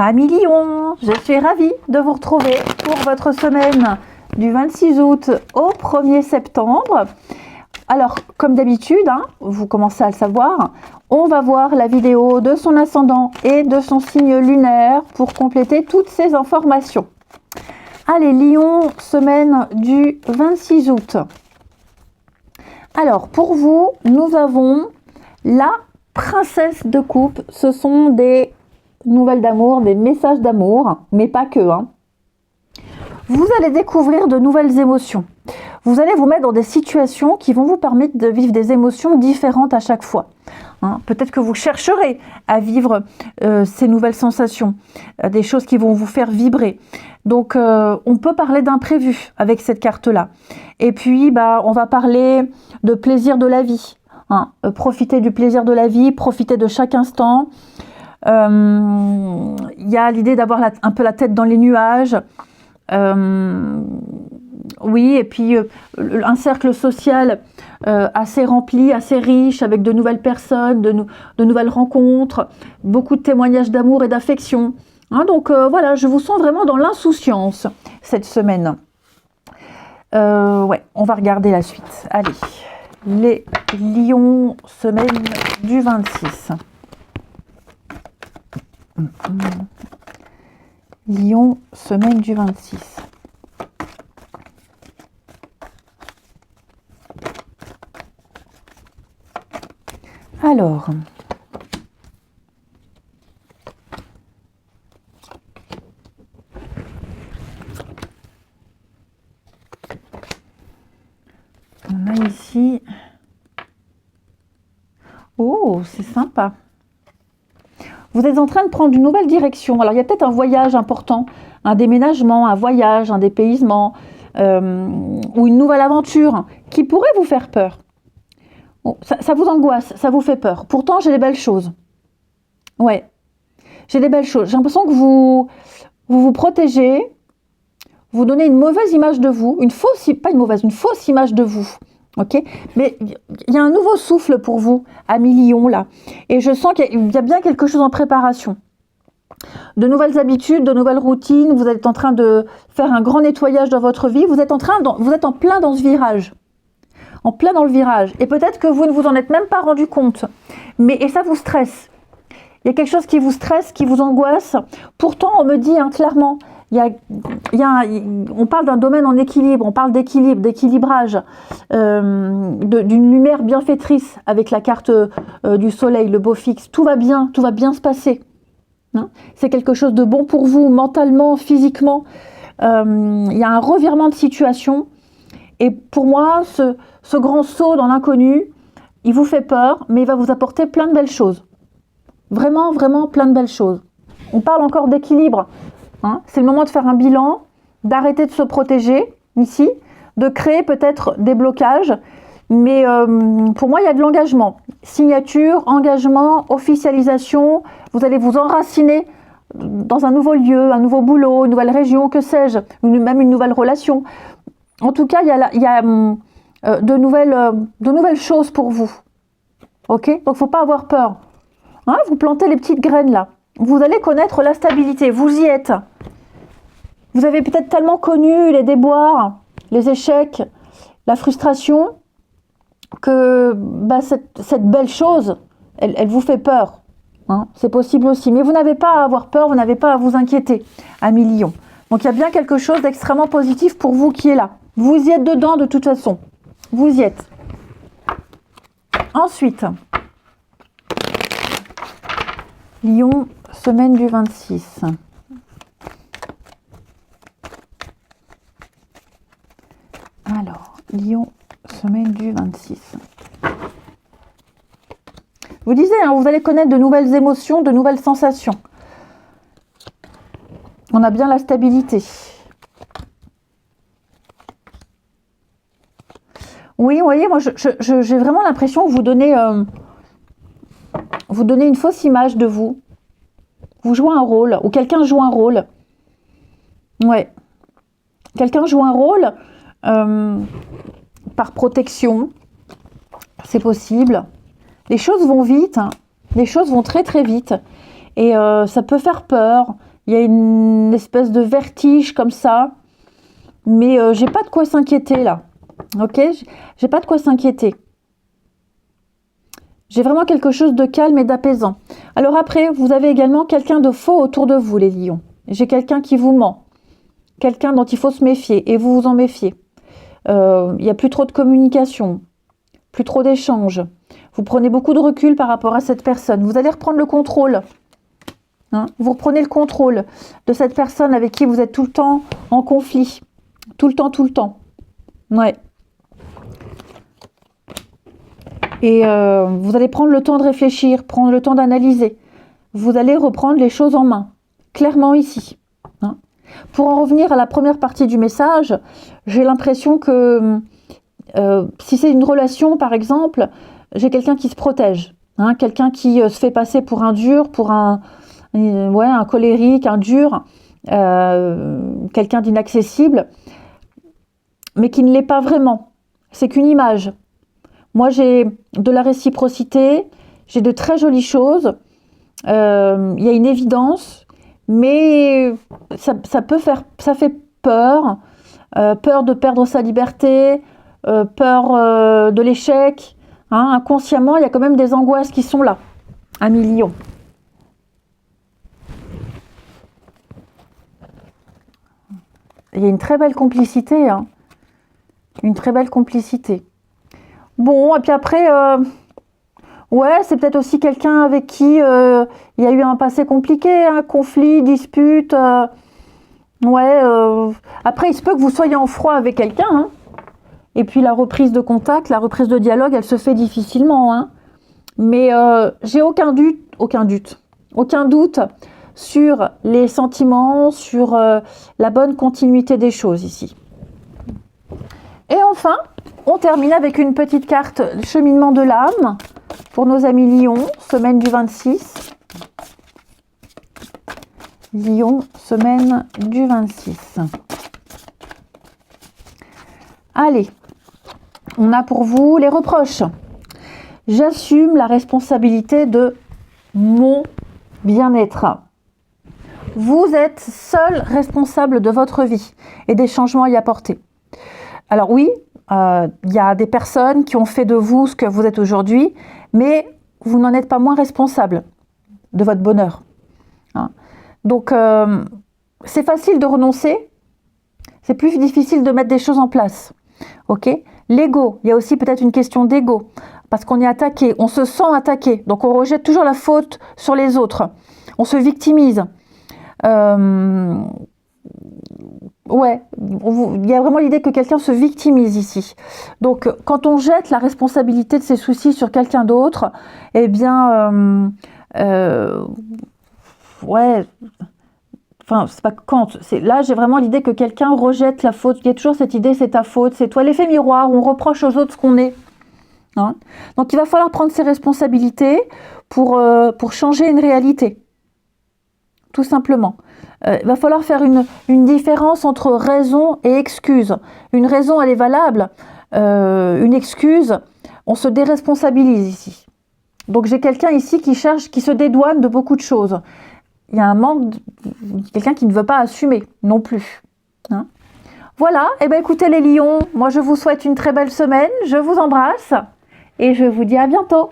Amis Lion, je suis ravie de vous retrouver pour votre semaine du 26 août au 1er septembre. Alors, comme d'habitude, vous commencez à le savoir, on va voir la vidéo de son ascendant et de son signe lunaire pour compléter toutes ces informations. Allez, Lion, semaine du 26 août. Alors, pour vous, nous avons la princesse de coupe. Ce sont des nouvelles d'amour, des messages d'amour, mais pas que. Vous allez découvrir de nouvelles émotions. Vous allez vous mettre dans des situations qui vont vous permettre de vivre des émotions différentes à chaque fois. Peut-être que vous chercherez à vivre ces nouvelles sensations, des choses qui vont vous faire vibrer. Donc, on peut parler d'imprévu avec cette carte-là. Et puis, on va parler de plaisir de la vie. Profiter du plaisir de la vie, profiter de chaque instant. Il y a l'idée d'avoir un peu la tête dans les nuages. Oui, et puis un cercle social assez rempli, assez riche, avec de nouvelles personnes, de nouvelles rencontres, beaucoup de témoignages d'amour et d'affection. Donc voilà, je vous sens vraiment dans l'insouciance cette semaine. Ouais, on va regarder la suite. Allez, les lions, semaine du 26. Lion, semaine du 26. Alors, on a ici, oh, c'est sympa. Vous êtes en train de prendre une nouvelle direction. Alors, il y a peut-être un voyage important, un déménagement, un voyage, un dépaysement, ou une nouvelle aventure qui pourrait vous faire peur. Bon, ça vous angoisse, ça vous fait peur. Pourtant, j'ai des belles choses. Ouais, j'ai des belles choses. J'ai l'impression que vous protégez, vous donnez une mauvaise image de vous, une fausse image de vous. Ok, mais il y a un nouveau souffle pour vous, amis Lion, là. Et je sens qu'il y a bien quelque chose en préparation. De nouvelles habitudes, de nouvelles routines. Vous êtes en train de faire un grand nettoyage dans votre vie. Vous êtes en plein dans ce virage. En plein dans le virage. Et peut-être que vous ne vous en êtes même pas rendu compte. Et ça vous stresse. Il y a quelque chose qui vous stresse, qui vous angoisse. Pourtant, on me dit clairement, on parle d'un domaine en équilibre, on parle d'équilibre, d'équilibrage, d'une lumière bienfaitrice avec la carte du soleil, le beau fixe. Tout va bien se passer. C'est quelque chose de bon pour vous, mentalement, physiquement. Il y a un revirement de situation. Et pour moi, ce grand saut dans l'inconnu, il vous fait peur, mais il va vous apporter plein de belles choses. Vraiment, vraiment plein de belles choses. On parle encore d'équilibre. C'est le moment de faire un bilan, d'arrêter de se protéger ici, de créer peut-être des blocages. Mais pour moi, il y a de l'engagement. Signature, engagement, officialisation. Vous allez vous enraciner dans un nouveau lieu, un nouveau boulot, une nouvelle région, que sais-je, même une nouvelle relation. En tout cas, il y a de nouvelles choses pour vous. Ok ? Donc, il ne faut pas avoir peur. Vous plantez les petites graines là. Vous allez connaître la stabilité. Vous y êtes. Vous avez peut-être tellement connu les déboires, les échecs, la frustration, que cette belle chose, elle vous fait peur. C'est possible aussi. Mais vous n'avez pas à avoir peur, vous n'avez pas à vous inquiéter, amis Lion. Donc il y a bien quelque chose d'extrêmement positif pour vous qui est là. Vous y êtes dedans de toute façon. Vous y êtes. Ensuite, Lion, semaine du 26. Alors, Lion, semaine du 26. Vous disiez, vous allez connaître de nouvelles émotions, de nouvelles sensations. On a bien la stabilité. Oui, vous voyez, moi, j'ai vraiment l'impression que vous donnez une fausse image de vous. Vous jouez un rôle, ou quelqu'un joue un rôle. Ouais. Quelqu'un joue un rôle par protection. C'est possible. Les choses vont vite. Les choses vont très très vite. Et ça peut faire peur. Il y a une espèce de vertige comme ça. Mais j'ai pas de quoi s'inquiéter là. Ok? J'ai pas de quoi s'inquiéter. J'ai vraiment quelque chose de calme et d'apaisant. Alors après, vous avez également quelqu'un de faux autour de vous, les lions. J'ai quelqu'un qui vous ment. Quelqu'un dont il faut se méfier et vous vous en méfiez. Il n'y a plus trop de communication, plus trop d'échanges. Vous prenez beaucoup de recul par rapport à cette personne. Vous allez reprendre le contrôle. Hein, vous reprenez le contrôle de cette personne avec qui vous êtes tout le temps en conflit. Tout le temps, tout le temps. Ouais. Et vous allez prendre le temps de réfléchir, prendre le temps d'analyser. Vous allez reprendre les choses en main, clairement ici. Hein. Pour en revenir à la première partie du message, j'ai l'impression que si c'est une relation, par exemple, j'ai quelqu'un qui se protège. Hein, quelqu'un qui se fait passer pour un dur, pour un colérique, un dur, quelqu'un d'inaccessible, mais qui ne l'est pas vraiment. C'est qu'une image. Moi, j'ai de la réciprocité, j'ai de très jolies choses, il y a une évidence, mais ça fait peur, peur de perdre sa liberté, peur de l'échec. Hein, inconsciemment, il y a quand même des angoisses qui sont là, 1 million. Il y a une très belle complicité, hein. Une très belle complicité. Bon, et puis après, ouais, c'est peut-être aussi quelqu'un avec qui il y a eu un passé compliqué, un conflit, dispute. Après, il se peut que vous soyez en froid avec quelqu'un, hein. Et puis la reprise de contact, la reprise de dialogue, elle se fait difficilement, hein. Mais j'ai aucun doute sur les sentiments, sur la bonne continuité des choses ici. Et enfin, on termine avec une petite carte cheminement de l'âme pour nos amis Lions, semaine du 26. Lion, semaine du 26. Allez, on a pour vous les reproches. J'assume la responsabilité de mon bien-être. Vous êtes seul responsable de votre vie et des changements à y apporter. Alors oui, il y a des personnes qui ont fait de vous ce que vous êtes aujourd'hui, mais vous n'en êtes pas moins responsable de votre bonheur. Hein. Donc, c'est facile de renoncer, c'est plus difficile de mettre des choses en place. Ok ? L'ego, il y a aussi peut-être une question d'ego, parce qu'on est attaqué, on se sent attaqué, donc on rejette toujours la faute sur les autres, on se victimise. Ouais, il y a vraiment l'idée que quelqu'un se victimise ici. Donc, quand on jette la responsabilité de ses soucis sur quelqu'un d'autre, eh bien, ouais, enfin, c'est pas quand, là, j'ai vraiment l'idée que quelqu'un rejette la faute. Il y a toujours cette idée, c'est ta faute, c'est toi, l'effet miroir, on reproche aux autres ce qu'on est. Hein. Donc, il va falloir prendre ses responsabilités pour changer une réalité. Tout simplement. Il va falloir faire une différence entre raison et excuse. Une raison, elle est valable. Une excuse, on se déresponsabilise ici. Donc j'ai quelqu'un ici qui se dédouane de beaucoup de choses. Il y a un manque, quelqu'un qui ne veut pas assumer non plus. Hein. Voilà, et bien écoutez les lions, moi je vous souhaite une très belle semaine, je vous embrasse et je vous dis à bientôt.